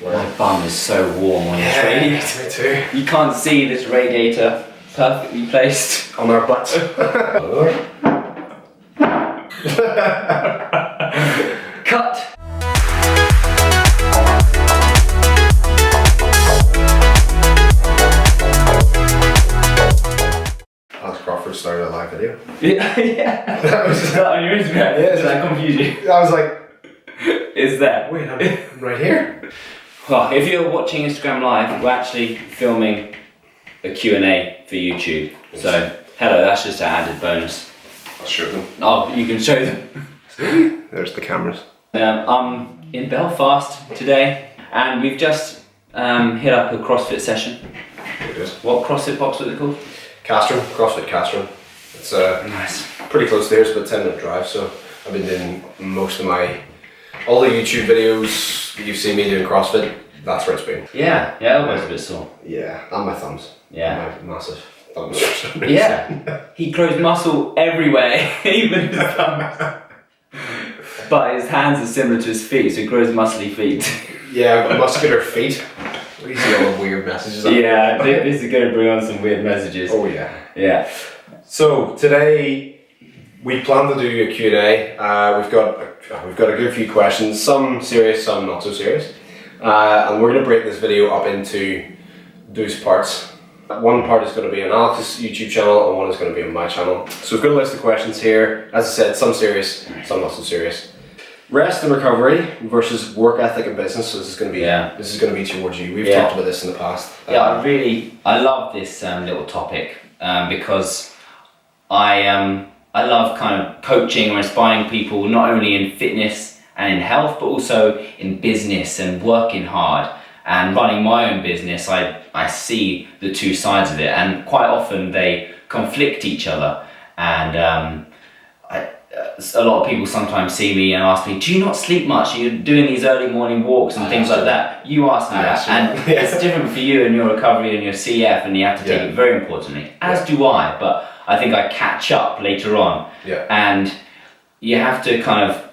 My bum is so warm on this radiator. Me too. You can't see this radiator perfectly placed On our butts. Cut! Crockford started a live video. Yeah. That was Is that on your Instagram? Yeah. Does that confuse you? I was like, Is that? wait, I'm right here. Well, if you're watching Instagram Live, we're actually filming a Q&A for YouTube. So, hello, that's just an added bonus. I'll show them. Oh, you can show them. There's the cameras. I'm in Belfast today, and we've just hit up a CrossFit session. It is. What CrossFit box was it called? Castron, CrossFit Castron. It's Nice. pretty close there, it's about 10-minute drive, so I've been doing all the YouTube videos that you've seen me doing CrossFit, that's where it's been. Yeah, elbows a bit sore. Yeah, and my thumbs. Yeah. My massive thumbs. Yeah. He grows muscle everywhere, even his thumbs. But his hands are similar to his feet, so he grows muscly feet. Yeah, I've got muscular feet. We see all the weird messages. Yeah, this is going to bring on some weird messages. Oh yeah. Yeah. So today we plan to do a Q&A. We've got a good few questions, some serious, some not so serious. And we're going to break this video up into those parts. One part is going to be on Alex's YouTube channel and one is going to be on my channel. So we've got a list of questions here. As I said, some serious, some not so serious. Rest and recovery versus work ethic and business. So this is going to be towards you. We've talked about this in the past. Yeah, I love this little topic because I love kind of coaching or inspiring people not only in fitness and in health, but also in business and working hard and running my own business. I see the two sides of it, and quite often they conflict each other. And a lot of people sometimes see me and ask me, do you not sleep much? You're doing these early morning walks and things like that. You ask me that, and it's different for you and your recovery and your CF, and you have to take it very importantly, as do I, but I think I catch up later on. Yeah. And you have to kind of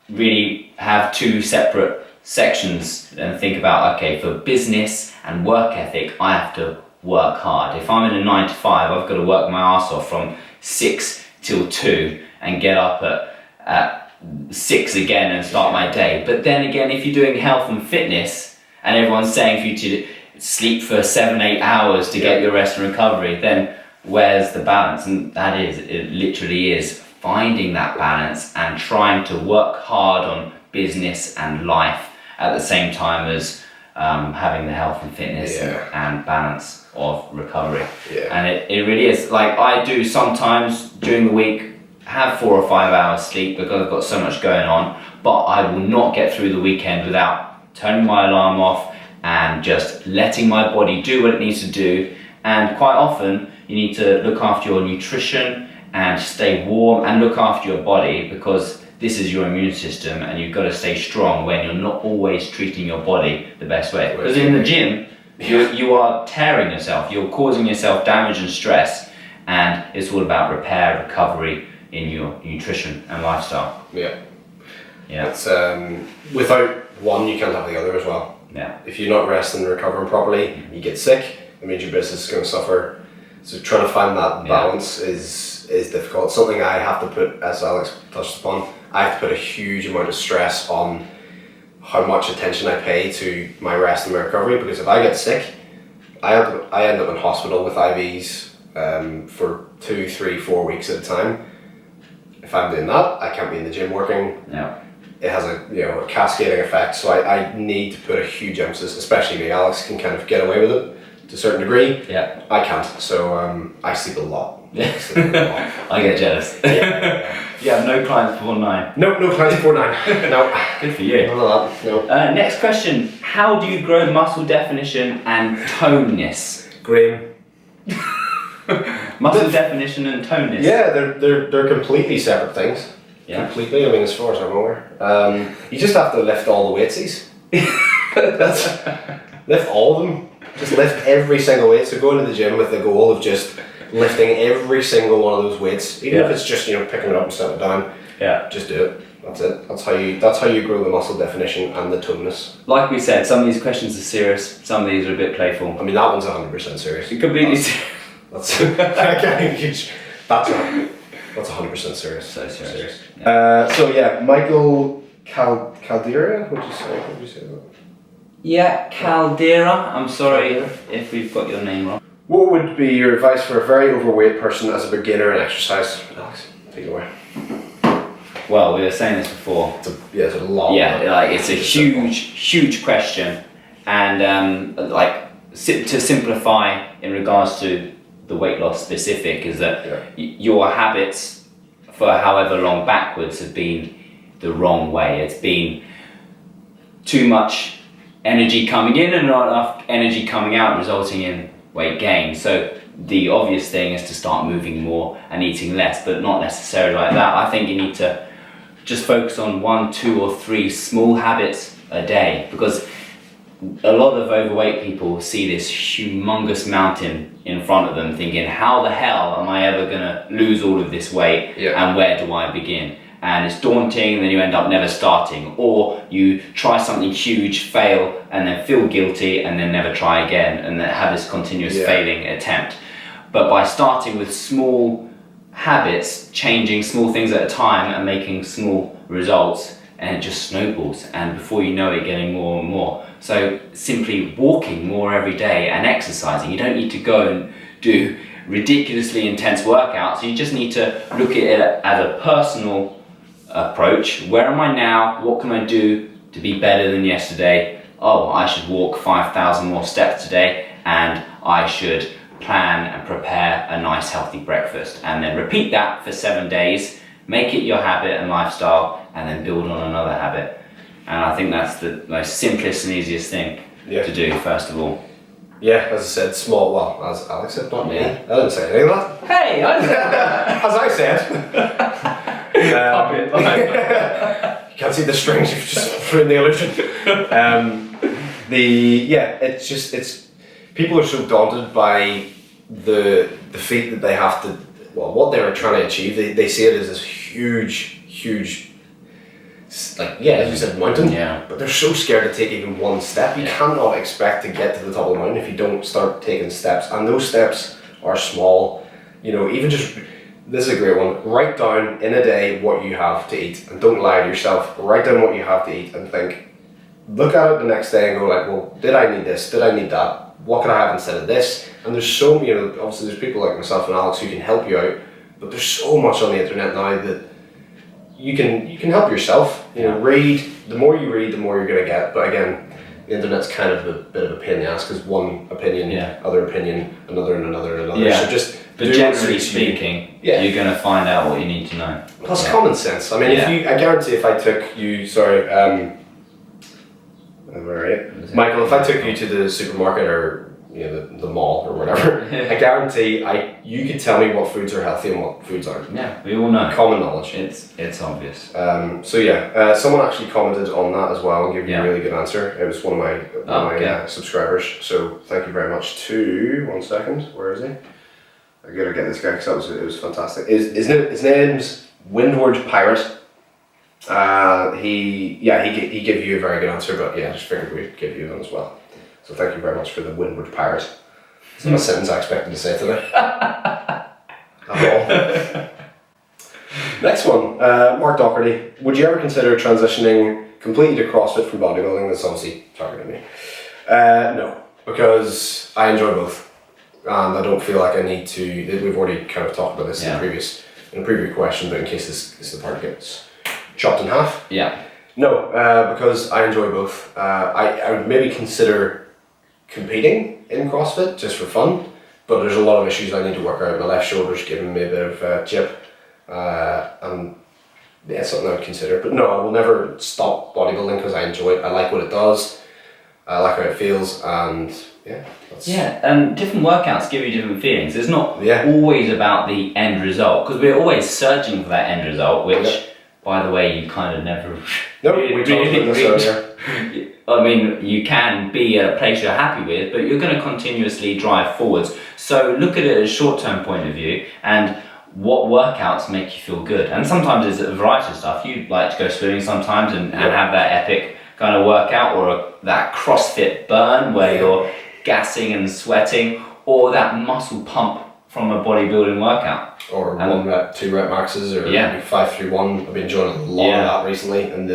really have two separate sections and think about, okay, for business and work ethic, I have to work hard. If I'm in a 9 to 5, I've got to work my ass off from 6 till 2 and get up at 6 again and start my day. But then again, if you're doing health and fitness and everyone's saying for you to sleep for 7-8 hours to get your rest and recovery, then where's the balance? And it literally is finding that balance and trying to work hard on business and life at the same time as having the health and fitness and balance of recovery. Yeah. And it really is, like, I do sometimes during the week have 4 or 5 hours sleep because I've got so much going on, but I will not get through the weekend without turning my alarm off and just letting my body do what it needs to do. And quite often you need to look after your nutrition and stay warm and look after your body, because this is your immune system and you've got to stay strong when you're not always treating your body the best way. Because in the gym, you are tearing yourself, you're causing yourself damage and stress, and it's all about repair, recovery in your nutrition and lifestyle. Yeah. Yeah. It's without one, you can't have the other as well. Yeah. If you're not resting and recovering properly, you get sick. It means your business is going to suffer. So trying to find that balance is difficult. It's something I have to put, as Alex touched upon, I have to put a huge amount of stress on how much attention I pay to my rest and my recovery, because if I get sick, I end up in hospital with IVs for 2, 3, 4 weeks at a time. If I'm doing that, I can't be in the gym working. Yeah. It has a cascading effect, so I need to put a huge emphasis, especially me. Alex can kind of get away with it to a certain degree. Yeah. I can't, so I sleep a lot. I get jealous. You have no clients before 9. No clients before 9. No. Good for you. None of that. No. Next question: how do you grow muscle definition and toneness? Graham. Muscle definition and toneness. Yeah, they're completely separate things. Yeah. Completely. I mean, as far as I'm aware, you just have to lift all the weightsies. Lift all of them. Just lift every single weight. So go into the gym with the goal of just lifting every single one of those weights, even if it's just picking it up and setting it down. Yeah. Just do it. That's it. That's how you grow the muscle definition and the toneness. Like we said, some of these questions are serious, some of these are a bit playful. I mean, that one's 100% serious. Completely That's huge. That's 100% serious. So serious. So yeah, Michael Caldera. What did you say that? Yeah, Caldera. I'm sorry if we've got your name wrong. What would be your advice for a very overweight person as a beginner in exercise? Alex, take it away. Well, we were saying this before. It's a lot. Yeah, like it's a huge question, and to simplify in regards to the weight loss specific is that your habits for however long backwards have been the wrong way. It's been too much energy coming in and not enough energy coming out, resulting in weight gain. So the obvious thing is to start moving more and eating less, but not necessarily like that. I think you need to just focus on 1, 2 or 3 small habits a day, because a lot of overweight people see this humongous mountain in front of them thinking, how the hell am I ever gonna lose all of this weight and where do I begin? And it's daunting, and then you end up never starting, or you try something huge, fail, and then feel guilty and then never try again, and then have this continuous failing attempt. But by starting with small habits, changing small things at a time and making small results, and it just snowballs, and before you know it, getting more and more. So simply walking more every day and exercising. You don't need to go and do ridiculously intense workouts. You just need to look at it as a personal approach. Where am I now? What can I do to be better than yesterday? Oh, I should walk 5,000 more steps today, and I should plan and prepare a nice healthy breakfast, and then repeat that for 7 days, make it your habit and lifestyle, and then build on another habit. And I think that's the most simplest and easiest thing to do, first of all. Yeah, as I said, small, well, as Alex said, not me. I didn't say anything of that. Hey, I said as I said. You can't see the strings, you've just ruined the illusion. It's people are so daunted by the feat that they have to, well, what they're trying to achieve. They see it as this huge, like, as you said, mountain. Yeah. But they're so scared to take even one step. You cannot expect to get to the top of the mountain if you don't start taking steps. And those steps are small. You know, even just, this is a great one. Write down in a day what you have to eat, and don't lie to yourself. Write down what you have to eat and think. Look at it the next day and go like, well, did I need this? Did I need that? What can I have instead of this? And there's so many, obviously there's people like myself and Alex who can help you out, but there's so much on the internet now that you can help yourself. Read. The more you read, the more you're gonna get. But again, the internet's kind of a bit of a pain in the ass, because one opinion, other opinion, another and another and another. Yeah. So just. But generally speaking, you're gonna find out what you need to know. Plus common sense. I mean, I guarantee if I took you, Michael, if I took you to the supermarket or the mall or whatever, I guarantee you could tell me what foods are healthy and what foods aren't. Yeah, we all know. Common knowledge. It's obvious. Someone actually commented on that as well and gave you a really good answer. It was one of my subscribers. So thank you very much to. 1 second, where is he? I gotta get this guy because it was fantastic. His name's Windward Pirate. He gave you a very good answer, but I just figured we'd give you one as well. So thank you very much for the Windward Pirate. It's not a sentence I expected to say today. At all. Next one, Mark Doherty. Would you ever consider transitioning completely to CrossFit from bodybuilding? That's obviously targeting me. No, because I enjoy both. And I don't feel like I need to. We've already kind of talked about this in a previous question, but in case this the part gets chopped in half. Yeah. No, because I enjoy both. I would maybe consider competing in CrossFit just for fun, but there's a lot of issues I need to work out. My left shoulder's giving me a bit of jip, and it's something I would consider. But no, I will never stop bodybuilding because I enjoy it. I like what it does. I like how it feels, and different workouts give you different feelings. It's not always about the end result, because we're always searching for that end result, which, by the way, you kind of never we talked about this earlier. I mean, you can be at a place you're happy with, but you're going to continuously drive forwards. So look at it as a short-term point of view, and what workouts make you feel good. And sometimes it's a variety of stuff. You like to go swimming sometimes and have that epic kind of workout, or that CrossFit burn where you're gassing and sweating, or that muscle pump from a bodybuilding workout. Or 1 rep, 2 rep maxes, or 5-3-1. I've been enjoying a lot of that recently, and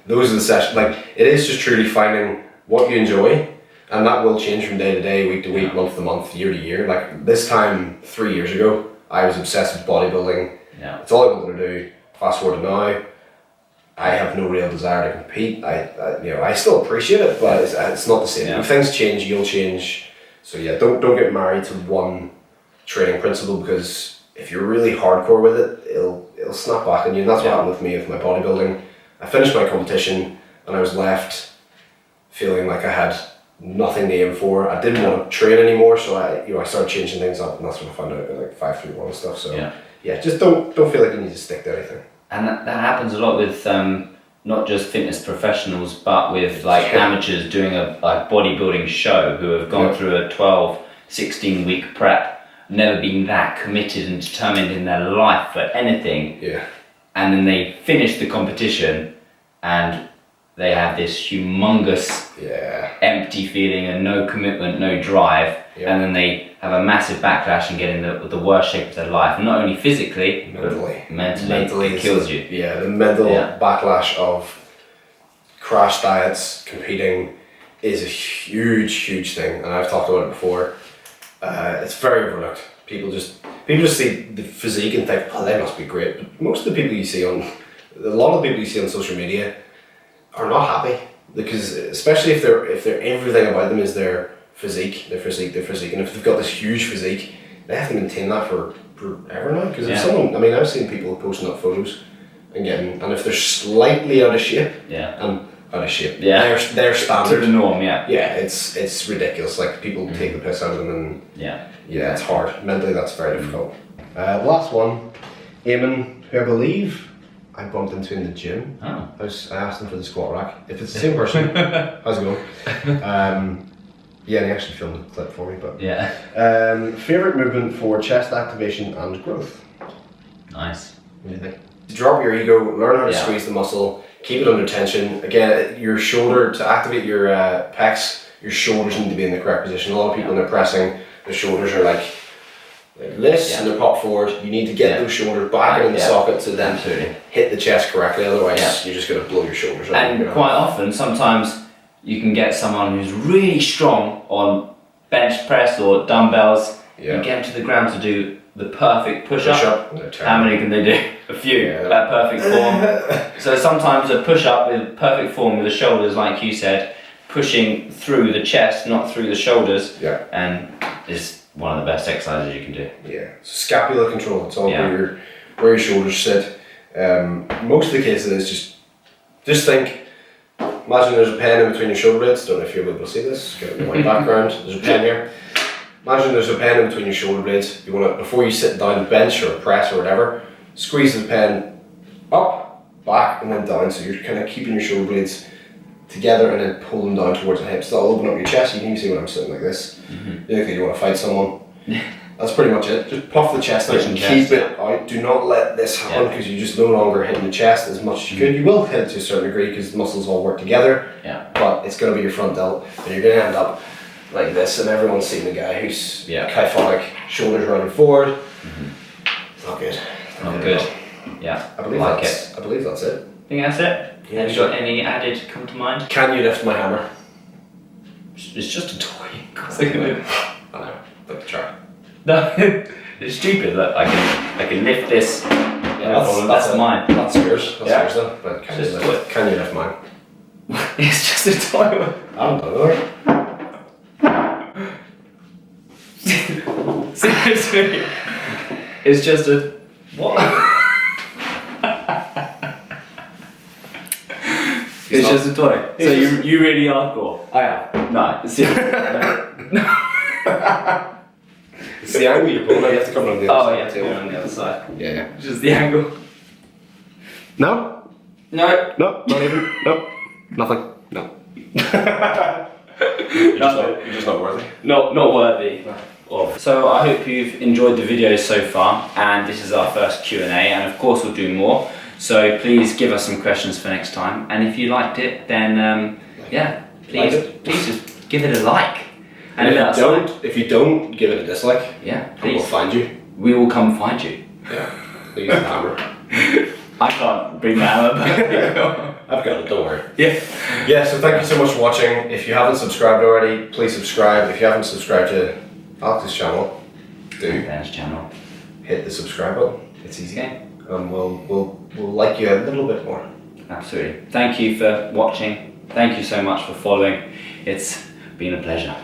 those are the sessions. Like, it is just truly finding what you enjoy, and that will change from day to day, week to week, month to month, year to year. Like, this time 3 years ago, I was obsessed with bodybuilding. Yeah. It's all I wanted to do. Fast forward to now, I have no real desire to compete. I still appreciate it, but it's not the same. Yeah. If things change, you'll change. So yeah, don't get married to one training principle, because if you're really hardcore with it, it'll snap back on you. And that's what happened with me with my bodybuilding. I finished my competition and I was left feeling like I had nothing to aim for. I didn't want to train anymore, so I started changing things up, and that's when I found out about like 5-3-1 and stuff. So yeah, just don't feel like you need to stick to anything. And that happens a lot with not just fitness professionals, but with like amateurs doing a bodybuilding show who have gone through a 12-16 week prep, never been that committed and determined in their life for anything. Yeah. And then they finish the competition and they have this humongous empty feeling and no commitment, no drive, and then they have a massive backlash and get in the worst shape of their life, not only physically, but mentally it kills you. Yeah, the mental backlash of crash diets, competing, is a huge thing, and I've talked about it before. It's very overlooked. People just see the physique and think, oh, they must be great. But most of the people you see a lot of the people you see on social media are not happy, because especially if they're everything about them is their physique, and if they've got this huge physique, they have to maintain that forever now. Because if someone, I've seen people posting up photos and if they're slightly out of shape, they're standard to the norm, it's ridiculous. Like, people take the piss out of them, and it's hard mentally. That's very difficult. The last one, Eamon, who I believe I bumped into in the gym. Oh. I asked him for the squat rack. If it's the same person, how's it going? And he actually filmed the clip for me. But favorite movement for chest activation and growth? Nice. What do you think? To drop your ego, learn how to squeeze the muscle, keep it under tension. Again, your shoulder, to activate your pecs, your shoulders need to be in the correct position. A lot of people when they're pressing, their shoulders are like this, and they're popped forward. You need to get those shoulders back in the socket to then hit the chest correctly, otherwise you're just going to blow your shoulders out. And quite often, sometimes you can get someone who's really strong on bench press or dumbbells, and get them to the ground to do the perfect push-up. How many can they do? A few, at perfect form. So sometimes a push-up with perfect form with the shoulders, like you said, pushing through the chest, not through the shoulders, and is one of the best exercises you can do. Yeah, scapular control. It's all where your shoulders sit. Most of the cases is just think. Imagine there's a pen in between your shoulder blades. Don't know if you're able to see this. Get it in my background. There's a pen here. Imagine there's a pen in between your shoulder blades. You want to, before you sit down to bench or press or whatever, squeeze the pen up, back, and then down. So you're kind of keeping your shoulder blades together and then pull them down towards the hips. That'll open up your chest. You can even see when I'm sitting like this. You want to fight someone. That's pretty much it. Just puff the chest out and keep it out. Do not let this happen, because you're just no longer hitting the chest as much as you could. You will hit it to a certain degree because the muscles all work together. But it's going to be your front delt, and you're going to end up like this. And everyone's seen the guy who's kyphotic, shoulders rounded forward. Not good. Not good. Yeah. I believe that's it. Think that's it? Yeah, have you got any added come to mind? Can you lift my hammer? It's just a toy. I know, but try. No, it's stupid. Look, I can lift this. That's mine. That's yours. That's yours though. But can you lift mine? It's just a toy. I don't know. Seriously, it's just a what? It's just a toy. So you really hardcore. I am. No, it's It's the angle you're pulling. You have to come on the other side. Oh yeah, on the other side. Yeah. Just the angle. No. No. No. Not even. No. Nothing. No. You're just not worthy. Not worthy. No. Love. So I hope you've enjoyed the videos so far, and this is our first Q&A, and of course we'll do more. So please give us some questions for next time, and if you liked it, then please just give it a like. And if you don't give it a dislike, please, we'll find you. We will come find you. Yeah, use the hammer. I can't bring the hammer back. I've got it, don't worry. Yeah. So thank you so much for watching. If you haven't subscribed already, please subscribe. If you haven't subscribed to Alex's channel, Ben's channel. hit the subscribe button. It's easy game. And we'll like you a little bit more. Absolutely. Thank you for watching. Thank you so much for following. It's been a pleasure.